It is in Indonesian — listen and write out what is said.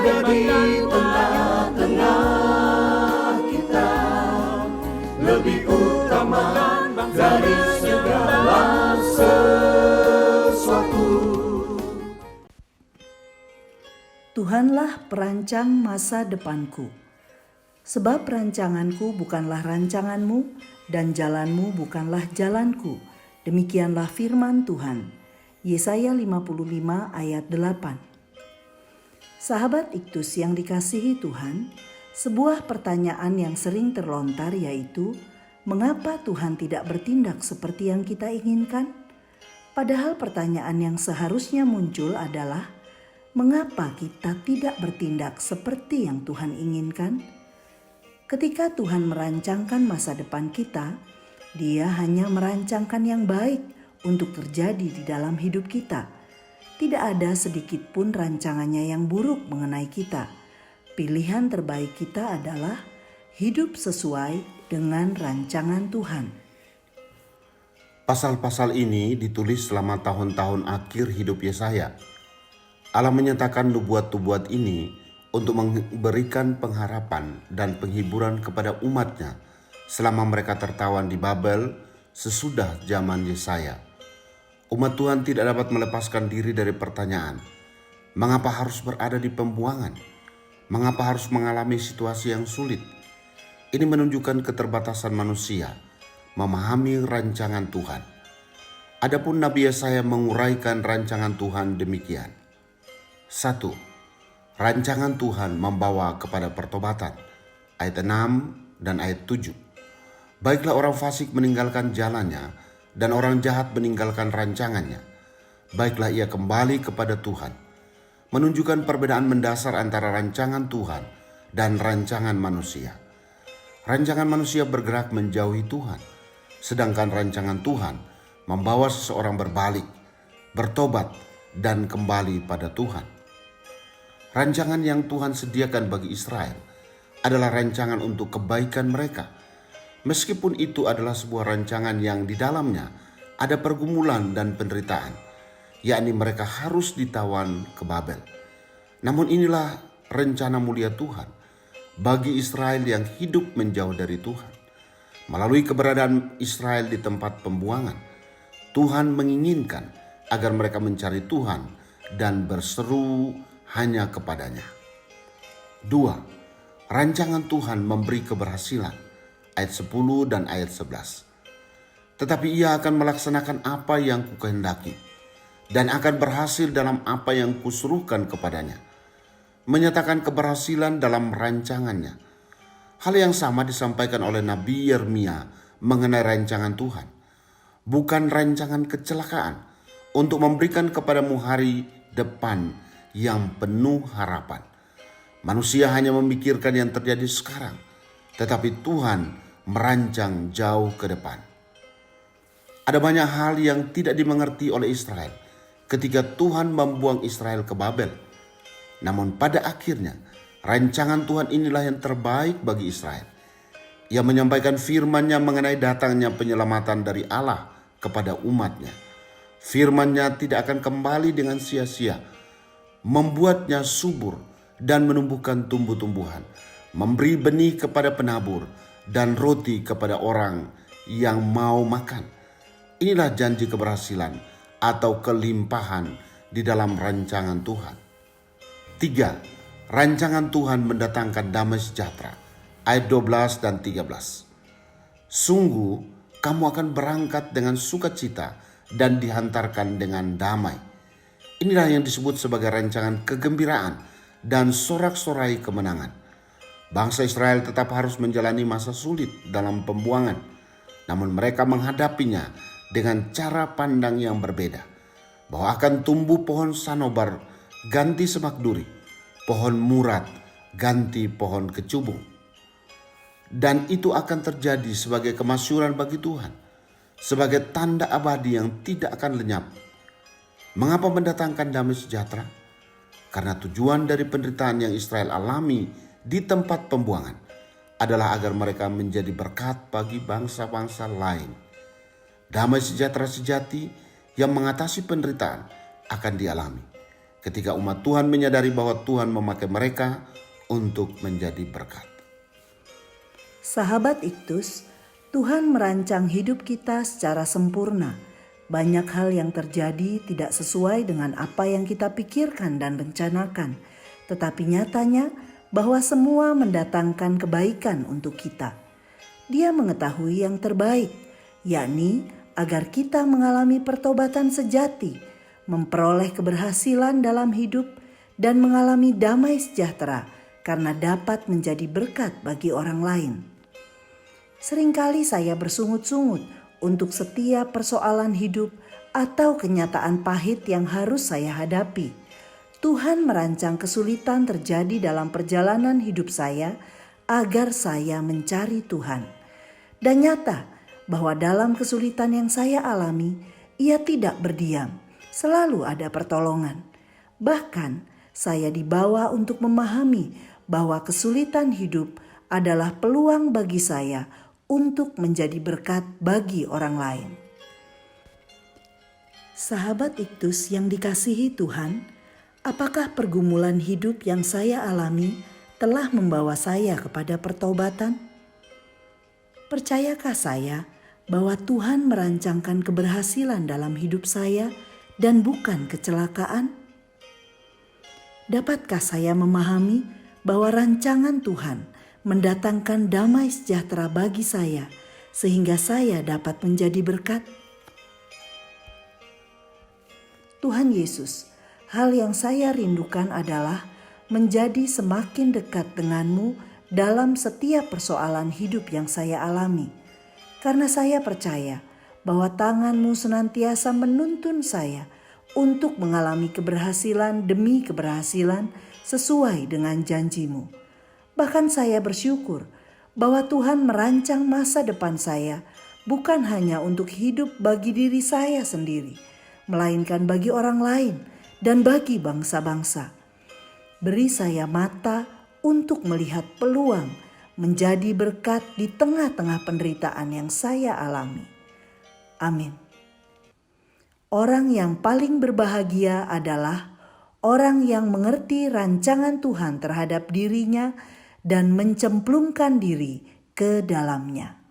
ada di tengah-tengah kita, lebih utama dari segala sesuatu. Tuhanlah perancang masa depanku. Sebab rancanganku bukanlah rancanganmu, dan jalanmu bukanlah jalanku. Demikianlah firman Tuhan. Yesaya 55 ayat 8. Sahabat Iktus yang dikasihi Tuhan, sebuah pertanyaan yang sering terlontar yaitu, mengapa Tuhan tidak bertindak seperti yang kita inginkan? Padahal pertanyaan yang seharusnya muncul adalah, mengapa kita tidak bertindak seperti yang Tuhan inginkan? Ketika Tuhan merancangkan masa depan kita, Dia hanya merancangkan yang baik untuk terjadi di dalam hidup kita. Tidak ada sedikit pun rancangannya yang buruk mengenai kita. Pilihan terbaik kita adalah hidup sesuai dengan rancangan Tuhan. Pasal-pasal ini ditulis selama tahun-tahun akhir hidup Yesaya. Allah menyatakan nubuat-nubuat ini untuk memberikan pengharapan dan penghiburan kepada umatnya selama mereka tertawan di Babel sesudah zaman Yesaya. Umat Tuhan tidak dapat melepaskan diri dari pertanyaan, mengapa harus berada di pembuangan? Mengapa harus mengalami situasi yang sulit? Ini menunjukkan keterbatasan manusia memahami rancangan Tuhan. Adapun Nabi Yesaya menguraikan rancangan Tuhan demikian. 1. Rancangan Tuhan membawa kepada pertobatan. Ayat 6 dan ayat 7. Baiklah orang fasik meninggalkan jalannya, dan orang jahat meninggalkan rancangannya. Baiklah ia kembali kepada Tuhan. Menunjukkan perbedaan mendasar antara rancangan Tuhan dan rancangan manusia. Rancangan manusia bergerak menjauhi Tuhan, sedangkan rancangan Tuhan membawa seseorang berbalik, bertobat, dan kembali pada Tuhan. Rancangan yang Tuhan sediakan bagi Israel adalah rancangan untuk kebaikan mereka. Meskipun itu adalah sebuah rancangan yang di dalamnya ada pergumulan dan penderitaan, yakni mereka harus ditawan ke Babel. Namun inilah rencana mulia Tuhan bagi Israel yang hidup menjauh dari Tuhan. Melalui keberadaan Israel di tempat pembuangan, Tuhan menginginkan agar mereka mencari Tuhan dan berseru hanya kepadanya. 2. Rancangan Tuhan memberi keberhasilan. Ayat 10 dan ayat 11. Tetapi ia akan melaksanakan apa yang kukehendaki, dan akan berhasil dalam apa yang kusuruhkan kepadanya. Menyatakan keberhasilan dalam rancangannya. Hal yang sama disampaikan oleh Nabi Yeremia mengenai rancangan Tuhan. Bukan rancangan kecelakaan untuk memberikan kepadamu hari depan yang penuh harapan. Manusia hanya memikirkan yang terjadi sekarang, tetapi Tuhan merancang jauh ke depan. Ada banyak hal yang tidak dimengerti oleh Israel ketika Tuhan membuang Israel ke Babel. Namun pada akhirnya, rancangan Tuhan inilah yang terbaik bagi Israel. Ia menyampaikan firman-Nya mengenai datangnya penyelamatan dari Allah kepada umat-Nya. Firman-Nya tidak akan kembali dengan sia-sia, membuatnya subur dan menumbuhkan tumbuh-tumbuhan, memberi benih kepada penabur dan roti kepada orang yang mau makan. Inilah janji keberhasilan atau kelimpahan di dalam rancangan Tuhan. 3. Rancangan Tuhan mendatangkan damai sejahtera. Ayat 12 dan 13. Sungguh kamu akan berangkat dengan sukacita dan dihantarkan dengan damai. Inilah yang disebut sebagai rancangan kegembiraan dan sorak-sorai kemenangan. Bangsa Israel tetap harus menjalani masa sulit dalam pembuangan, namun mereka menghadapinya dengan cara pandang yang berbeda, bahwa akan tumbuh pohon sanobar ganti semak duri, pohon murat ganti pohon kecubung. Dan itu akan terjadi sebagai kemasyuran bagi Tuhan, sebagai tanda abadi yang tidak akan lenyap. Mengapa mendatangkan damai sejahtera? Karena tujuan dari penderitaan yang Israel alami di tempat pembuangan adalah agar mereka menjadi berkat bagi bangsa-bangsa lain. Damai sejahtera sejati yang mengatasi penderitaan akan dialami ketika umat Tuhan menyadari bahwa Tuhan memakai mereka untuk menjadi berkat. Sahabat Iktus, Tuhan merancang hidup kita secara sempurna. Banyak hal yang terjadi tidak sesuai dengan apa yang kita pikirkan dan rencanakan, tetapi nyatanya bahwa semua mendatangkan kebaikan untuk kita. Dia mengetahui yang terbaik, yakni agar kita mengalami pertobatan sejati, memperoleh keberhasilan dalam hidup, dan mengalami damai sejahtera karena dapat menjadi berkat bagi orang lain. Seringkali saya bersungut-sungut untuk setiap persoalan hidup atau kenyataan pahit yang harus saya hadapi. Tuhan merancang kesulitan terjadi dalam perjalanan hidup saya agar saya mencari Tuhan. Dan nyata bahwa dalam kesulitan yang saya alami, Ia tidak berdiam, selalu ada pertolongan. Bahkan saya dibawa untuk memahami bahwa kesulitan hidup adalah peluang bagi saya untuk menjadi berkat bagi orang lain. Sahabat Iktus yang dikasihi Tuhan, apakah pergumulan hidup yang saya alami telah membawa saya kepada pertobatan? Percayakah saya bahwa Tuhan merancangkan keberhasilan dalam hidup saya dan bukan kecelakaan? Dapatkah saya memahami bahwa rancangan Tuhan mendatangkan damai sejahtera bagi saya sehingga saya dapat menjadi berkat? Tuhan Yesus, hal yang saya rindukan adalah menjadi semakin dekat denganmu dalam setiap persoalan hidup yang saya alami. Karena saya percaya bahwa tanganmu senantiasa menuntun saya untuk mengalami keberhasilan demi keberhasilan sesuai dengan janjimu. Bahkan saya bersyukur bahwa Tuhan merancang masa depan saya bukan hanya untuk hidup bagi diri saya sendiri, melainkan bagi orang lain dan bagi bangsa-bangsa. Beri saya mata untuk melihat peluang menjadi berkat di tengah-tengah penderitaan yang saya alami. Amin. Orang yang paling berbahagia adalah orang yang mengerti rancangan Tuhan terhadap dirinya dan mencemplungkan diri ke dalamnya.